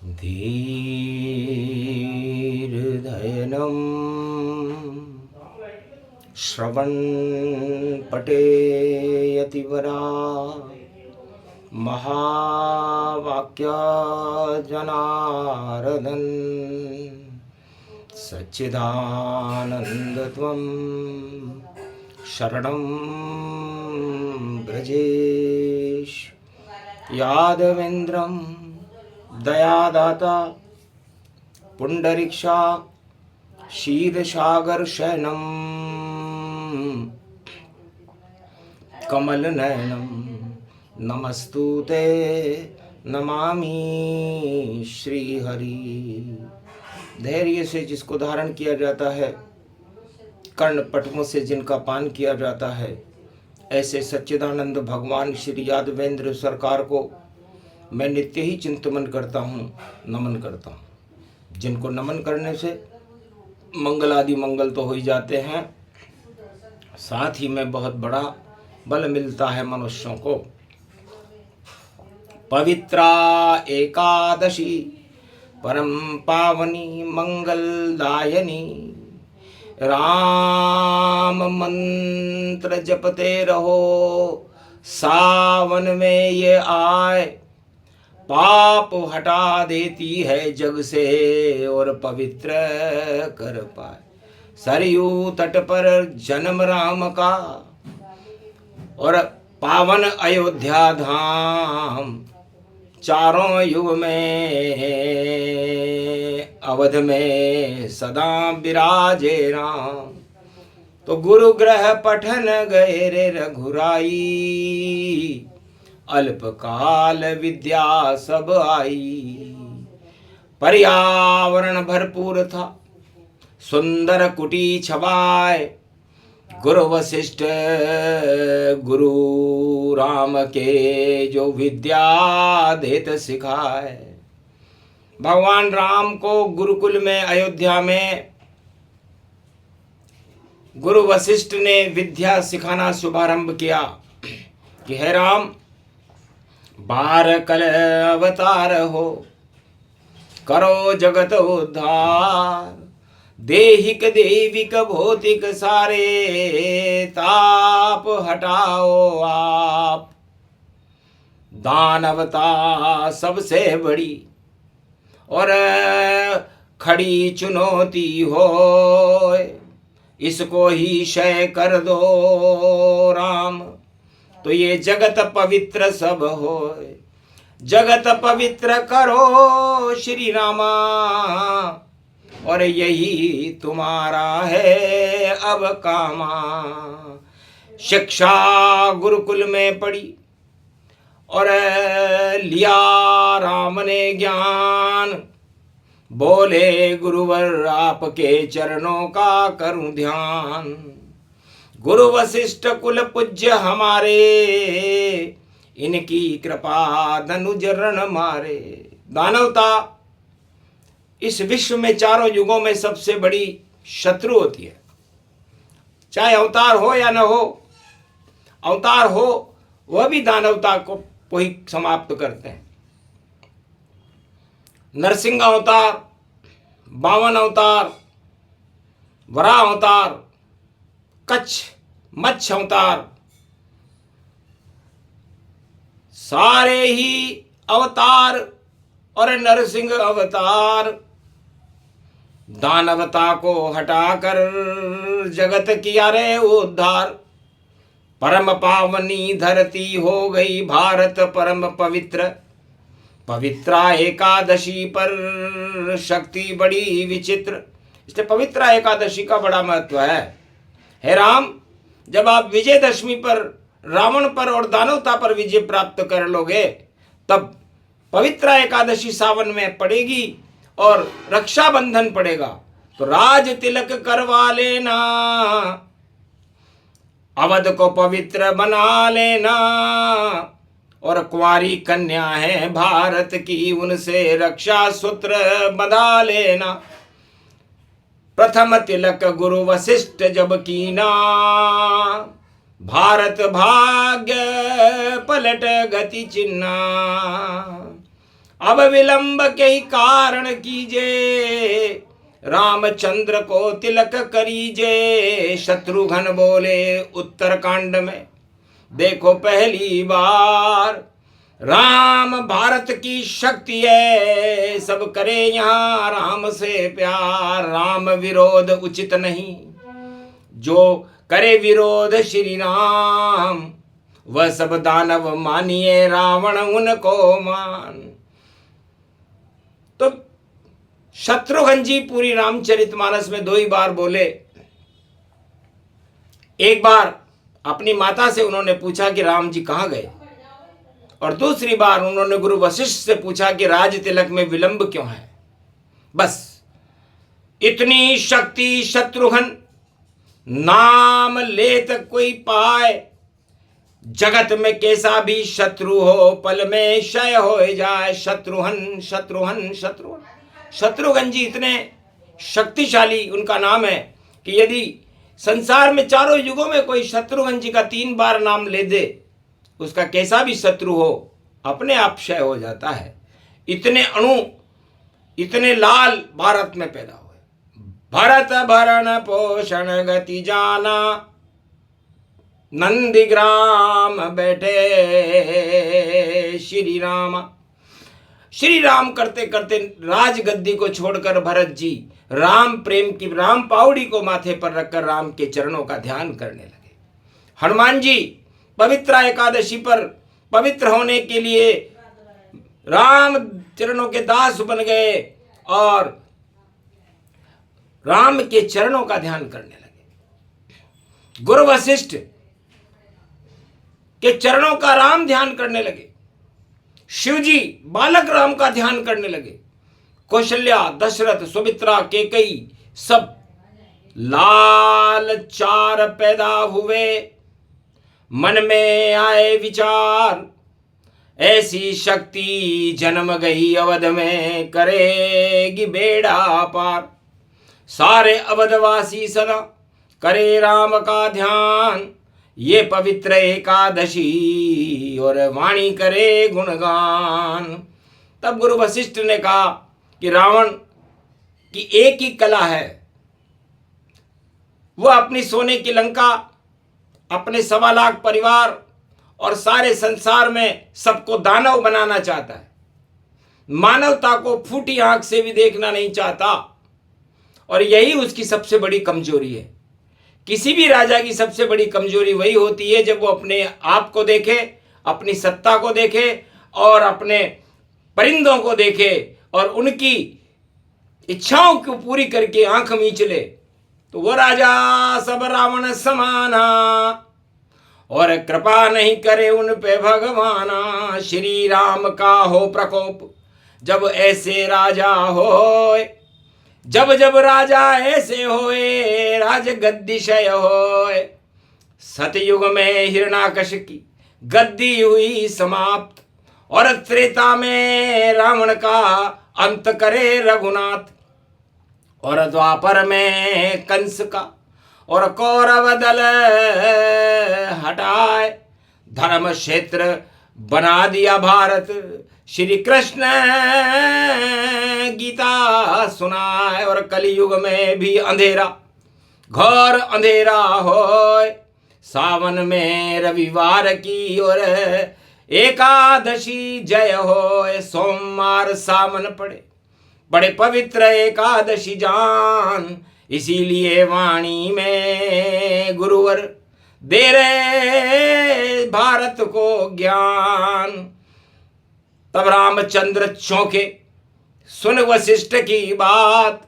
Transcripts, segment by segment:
धीर्धयनं श्रवणपटेयतिवरा महावाक्यजनार्दन सच्चिदानन्दत्वं शरणं ब्रजेश। यादवेन्द्रं दयादाता पुंडरीक्षा क्षीरसागरशयनं कमलनयनं नमस्तुते नमामि श्रीहरि। धैर्य से जिसको धारण किया जाता है, कर्ण पटमों से जिनका पान किया जाता है, ऐसे सच्चिदानंद भगवान श्री यादवेंद्र सरकार को मैं नित्य ही चिंतन करता हूँ, नमन करता हूँ। जिनको नमन करने से मंगल आदि मंगल तो हो ही जाते हैं, साथ ही में बहुत बड़ा बल मिलता है मनुष्यों को। पवित्रा एकादशी परम पावनी मंगलदायनी, राम मंत्र जपते रहो, सावन में ये आए, पाप हटा देती है जग से और पवित्र कर पाए। सरयू तट पर जन्म राम का और पावन अयोध्या धाम, चारों युग में अवध में सदा विराजे राम। तो गुरु ग्रह पठन गए रे रघुराई, अल्पकाल विद्या सब आई। पर्यावरण भरपूर था, सुंदर कुटी छवाए, गुरु वशिष्ठ गुरु राम के जो विद्या देत सिखाए। भगवान राम को गुरुकुल में अयोध्या में गुरु वशिष्ठ ने विद्या सिखाना शुभारंभ किया कि हे राम, 12 कल अवतार हो, करो जगत उद्धार। देहिक देविक भौतिक सारे ताप हटाओ आप। दानवता सबसे बड़ी और खड़ी चुनौती हो, इसको ही क्षय कर दो राम, तो ये जगत पवित्र सब हो। जगत पवित्र करो श्री रामा, और यही तुम्हारा है अब कामा। शिक्षा गुरुकुल में पड़ी और लिया राम ने ज्ञान, बोले गुरुवर आपके चरणों का करूं ध्यान। गुरु वशिष्ठ कुल पूज्य हमारे, इनकी कृपा धनुज रण मारे। दानवता इस विश्व में चारों युगों में सबसे बड़ी शत्रु होती है, चाहे अवतार हो या न हो। अवतार हो वह भी दानवता को ही समाप्त करते हैं। नरसिंह अवतार, बावन अवतार, वराह अवतार, कच्छ मत्स्य अवतार, सारे ही अवतार और नरसिंह अवतार दानवता को हटाकर जगत किया रे उद्धार। परम पावनी धरती हो गई भारत परम पवित्र, पवित्रा एकादशी पर शक्ति बड़ी विचित्र। इसलिए पवित्रा एकादशी का बड़ा महत्व है। हे राम, जब आप विजयदशमी पर रावण पर और दानवता पर विजय प्राप्त कर लोगे, तब पवित्रा एकादशी सावन में पड़ेगी और रक्षाबंधन पड़ेगा। तो राज तिलक करवा लेना, अवध को पवित्र बना लेना, और कुंवारी कन्या है भारत की, उनसे रक्षा सूत्र बंधा लेना। प्रथम तिलक गुरु वशिष्ठ जब कीना, भारत भाग्य पलट गति चिन्हा। अब विलंब के ही कारण कीजे, रामचंद्र को तिलक करीजे। शत्रुघ्न बोले उत्तर कांड में, देखो पहली बार राम भारत की शक्ति है, सब करे यहाँ राम से प्यार। राम विरोध उचित नहीं, जो करे विरोध श्री राम, वह सब दानव मानिए रावण उनको मान। तो शत्रुघ्न जी पूरी रामचरितमानस में 2 ही बार बोले। एक बार अपनी माता से उन्होंने पूछा कि राम जी कहाँ गए, और दूसरी बार उन्होंने गुरु वशिष्ठ से पूछा कि राज तिलक में विलंब क्यों है। बस इतनी शक्ति शत्रुघ्न, नाम लेत कोई पाए, जगत में कैसा भी शत्रु हो पल में क्षय हो जाए। शत्रुघ्न शत्रुघ्न शत्रुघ्न, शत्रुघ्न जी इतने शक्तिशाली उनका नाम है कि यदि संसार में चारों युगों में कोई शत्रुघ्न जी का 3 बार नाम ले दे, उसका कैसा भी शत्रु हो अपने आप क्षय हो जाता है। इतने अणु, इतने लाल भारत में पैदा हुए। भरत भरण पोषण गति जाना, नंदीग्राम बैठे श्री राम। श्री राम करते करते राजगद्दी को छोड़कर भरत जी राम प्रेम की राम पाउड़ी को माथे पर रखकर राम के चरणों का ध्यान करने लगे। हनुमान जी पवित्र एकादशी पर पवित्र होने के लिए राम चरणों के दास बन गए और राम के चरणों का ध्यान करने लगे। गुरु वशिष्ठ के चरणों का राम ध्यान करने लगे। शिवजी बालक राम का ध्यान करने लगे। कौशल्या, दशरथ, सुमित्रा, केकई सब लाल चार पैदा हुए। मन में आए विचार, ऐसी शक्ति जन्म गई अवध में, करेगी बेड़ा पार। सारे अवधवासी सदा करे राम का ध्यान, ये पवित्र एकादशी और वाणी करे गुणगान। तब गुरु वशिष्ठ ने कहा कि रावण की एक ही कला है, वह अपनी सोने की लंका, अपने 1.25 लाख परिवार और सारे संसार में सबको दानव बनाना चाहता है। मानवता को फूटी आंख से भी देखना नहीं चाहता, और यही उसकी सबसे बड़ी कमजोरी है। किसी भी राजा की सबसे बड़ी कमजोरी वही होती है जब वो अपने आप को देखे, अपनी सत्ता को देखे और अपने परिंदों को देखे और उनकी इच्छाओं को पूरी करके आंख मींच ले, तो वो राजा सब रावण समाना और कृपा नहीं करे उन पे भगवाना। श्री राम का हो प्रकोप जब ऐसे राजा होए, जब जब राजा ऐसे होए, राज गद्दी क्षय होए। सतयुग में हिरणाकश की गद्दी हुई समाप्त, और त्रेता में रावण का अंत करे रघुनाथ, और द्वापर में कंस का और कौरव दल हटाए, धर्म क्षेत्र बना दिया भारत। श्री कृष्ण गीता सुनाए, और कलयुग में भी अंधेरा घोर अंधेरा होए। सावन में रविवार की और एकादशी जय होए। सोमवार सावन पड़े, बड़े पवित्र एकादशी जान, इसीलिए वाणी में गुरुवर दे रहे भारत को ज्ञान। तब रामचंद्र चौंके, सुन वशिष्ठ की बात,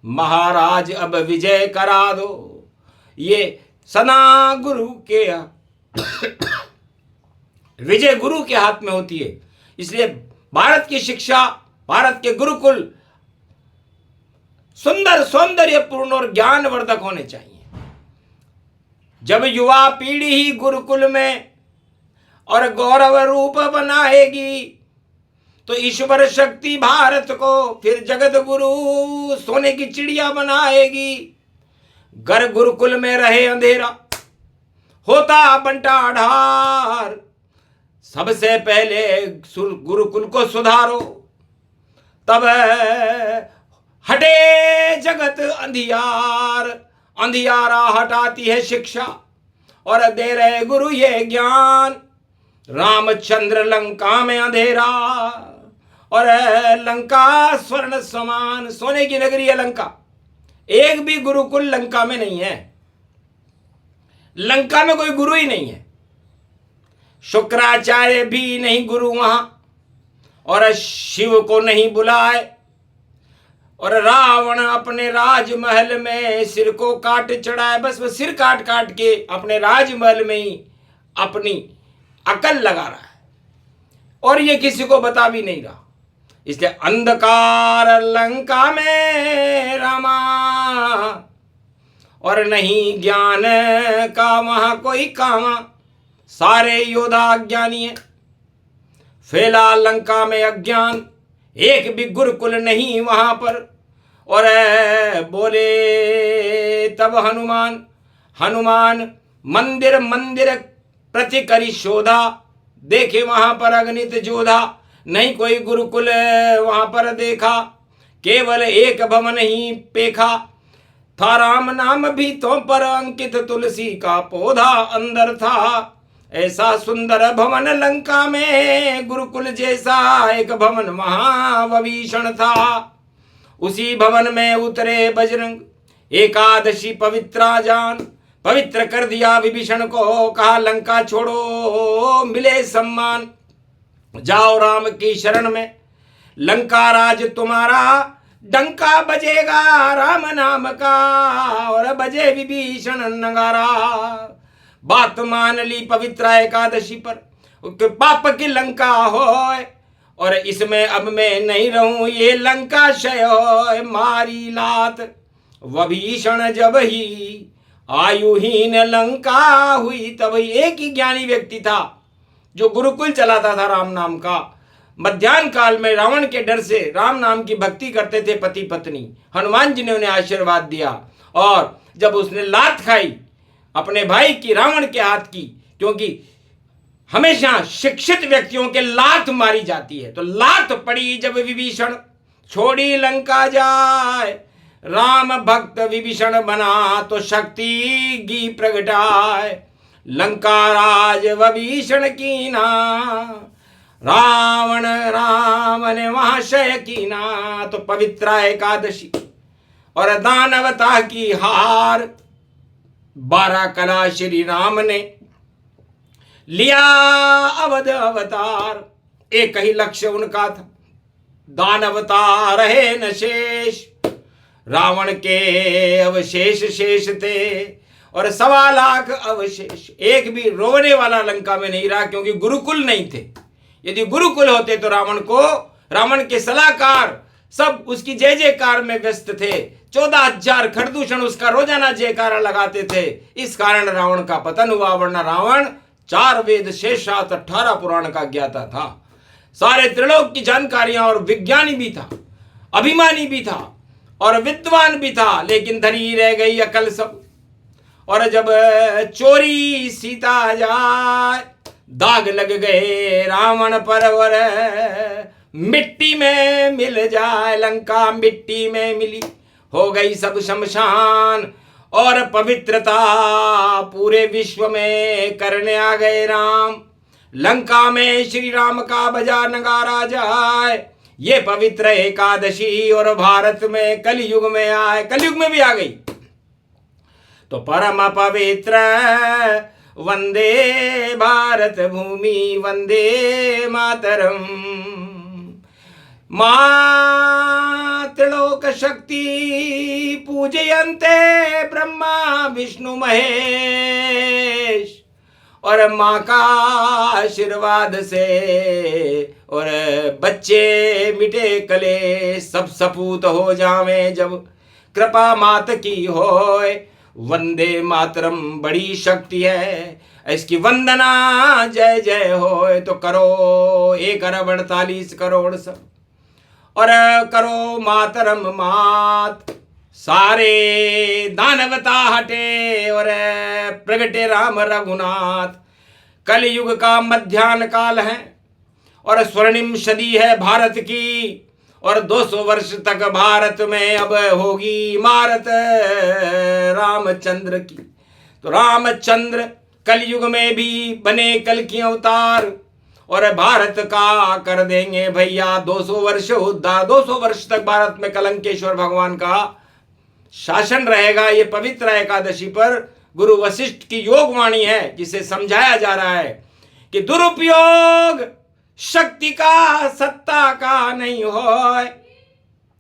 महाराज अब विजय करा दो, ये सदा गुरु के विजय गुरु के हाथ में होती है। इसलिए भारत की शिक्षा, भारत के गुरुकुल सुंदर, सौंदर्यपूर्ण और ज्ञानवर्धक होने चाहिए। जब युवा पीढ़ी ही गुरुकुल में और गौरव रूप बनाएगी, तो ईश्वर शक्ति भारत को फिर जगत गुरु सोने की चिड़िया बनाएगी। घर गुरुकुल में रहे अंधेरा, होता बंटाढार। सबसे पहले गुरुकुल को सुधारो, तब हटे जगत अंधियार, अंधियारा हटाती है शिक्षा और दे रहे गुरु ये ज्ञान। रामचंद्र लंका में अंधेरा और लंका स्वर्ण समान, सोने की नगरी है लंका। एक भी गुरुकुल लंका में नहीं है, लंका में कोई गुरु ही नहीं है। शुक्राचार्य भी नहीं गुरु वहां, और शिव को नहीं बुलाए, और रावण अपने राजमहल में सिर को काट चढ़ाए। बस वो सिर काट काट के अपने राजमहल में ही अपनी अकल लगा रहा है, और ये किसी को बता भी नहीं रहा। इसलिए अंधकार लंका में रामा, और नहीं ज्ञान का वहां कोई कामा। सारे योद्धा अज्ञानी है, फैला लंका में अज्ञान, एक भी गुरुकुल नहीं वहां पर। और बोले तब हनुमान, हनुमान मंदिर मंदिर प्रति करी शोधा, देखे वहां पर अगणित जोधा, नहीं कोई गुरुकुल वहां पर देखा। केवल एक भवन ही पेखा, था राम नाम भी तो पर अंकित तुलसी का पौधा अंदर था। ऐसा सुंदर भवन लंका में, गुरुकुल जैसा एक भवन महाविभीषण था। उसी भवन में उतरे बजरंग, एकादशी पवित्रा जान, पवित्र कर दिया विभीषण को। कहा लंका छोड़ो मिले सम्मान, जाओ राम की शरण में, लंका राज तुम्हारा डंका बजेगा राम नाम का, और बजे विभीषण नगारा। बात मान ली पवित्र एकादशी पर, पाप की लंका होए, और इसमें अब मैं नहीं रहूं, ये लंका क्षय होए। मारी लात विभीषण जब ही, आयुहीन लंका हुई तब ही। एक ही ज्ञानी व्यक्ति था जो गुरुकुल चलाता था राम नाम का। मध्याह्न काल में रावण के डर से राम नाम की भक्ति करते थे पति पत्नी। हनुमान जी ने उन्हें आशीर्वाद दिया, और जब उसने लात खाई अपने भाई की, रावण के हाथ की, क्योंकि हमेशा शिक्षित व्यक्तियों के लात मारी जाती है, तो लात पड़ी जब विभीषण छोड़ी लंका जाए। राम भक्त विभीषण बना तो शक्ति गी प्रगटाए, लंका राज विभीषण कीना, रावण राम ने वहां क्षय कीना। तो पवित्र एकादशी और दानवता की हार, 12 कला श्री राम ने लिया अवध अवतार। एक ही लक्ष्य उनका था, दानवता रहे न शेष। रावण के अवशेष शेष थे और 1.25 लाख अवशेष। एक भी रोने वाला लंका में नहीं रहा, क्योंकि गुरुकुल नहीं थे। यदि गुरुकुल होते तो रावण के सलाहकार सब उसकी जय जयकार में व्यस्त थे। 14,000 खरदूषण उसका रोजाना जयकारा लगाते थे। इस कारण रावण का पतन हुआ, वरना रावण 4 वेद शेष 18 पुराण का ज्ञाता था। सारे त्रिलोक की जानकारियां, और विज्ञानी भी था, अभिमानी भी था और विद्वान भी था, लेकिन धरी रह गई अकल सब। और जब चोरी सीता जाए, दाग लग गए रावण पर, और मिट्टी में मिल जाए लंका, मिट्टी में मिली हो गई सब शमशान। और पवित्रता पूरे विश्व में करने आ गए राम, लंका में श्री राम का बजा नगारा जाए। ये पवित्र एकादशी और भारत में कलयुग में आए, कलयुग में भी आ गई। तो परम पवित्र वंदे भारत भूमि, वंदे मातरम। मातृलोक शक्ति पूजयन्ते ब्रह्मा विष्णु महेश। और माँ का आशीर्वाद से और बच्चे मिटे कले, सब सपूत हो जावे जब कृपा मात की होए। वंदे मातरम बड़ी शक्ति है, इसकी वंदना जय जय होए। तो करो 1 अरब 48 करोड़ सब, और करो मातरम मात। सारे दानवता हटे और प्रगटे राम रघुनाथ। कलयुग का मध्याह्न काल है और स्वर्णिम सदी है भारत की। और 200 वर्ष तक भारत में अब होगी इमारत रामचंद्र की। तो रामचंद्र कलयुग में भी बने कल की अवतार और भारत का कर देंगे भैया 200 वर्ष उद्धार। 200 वर्ष तक भारत में कलंकेश्वर भगवान का शासन रहेगा। ये पवित्र एकादशी पर गुरु वशिष्ठ की योग वाणी है, जिसे समझाया जा रहा है कि दुरुपयोग शक्ति का सत्ता का नहीं होय,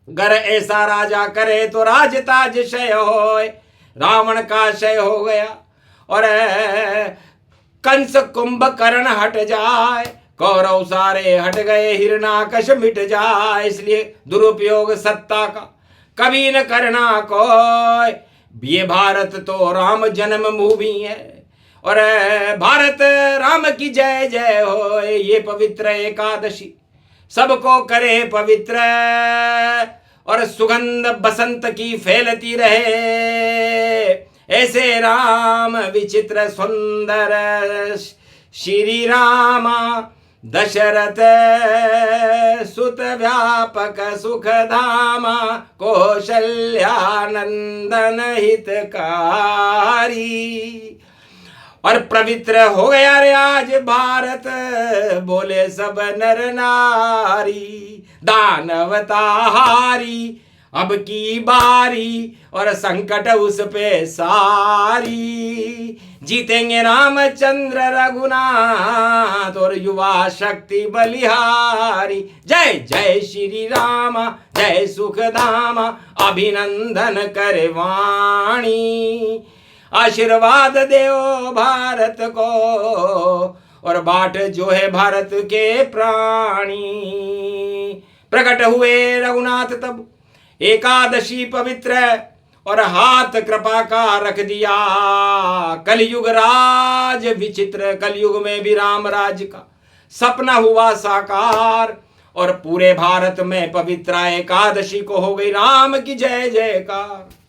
गर ऐसा राजा करे तो राजताज क्षय होय। रावण का क्षय हो गया और कंस कुंभकर्ण हट जाए, कौरव सारे हट गए, हिरणाकश मिट जाए। इसलिए दुरुपयोग सत्ता का कभी न करना कोई। ये भारत तो राम जन्म भूमि है और भारत राम की जय जय हो। ये पवित्र एकादशी सबको करे पवित्र और सुगंध बसंत की फैलती रहे। ऐसे राम विचित्र सुंदर श्री रामा दशरथ सुत व्यापक सुख धामा कौशल्यानंदन हितकारी। और पवित्र हो गया रे आज भारत, बोले सब नर नारी। दानवताहारी अब की बारी और संकट उस पे सारी। जीतेंगे रामचंद्र रघुनाथ और युवा शक्ति बलिहारी। जय जय श्री रामा जय सुखधामा, अभिनंदन करे वाणी। आशीर्वाद देओ भारत को और बाट जो है भारत के प्राणी। प्रकट हुए रघुनाथ तब एकादशी पवित्र और हाथ कृपा का रख दिया। कलयुग राज विचित्र, कलयुग में भी राम राज का सपना हुआ साकार और पूरे भारत में पवित्र एकादशी को हो गई राम की जय जयकार।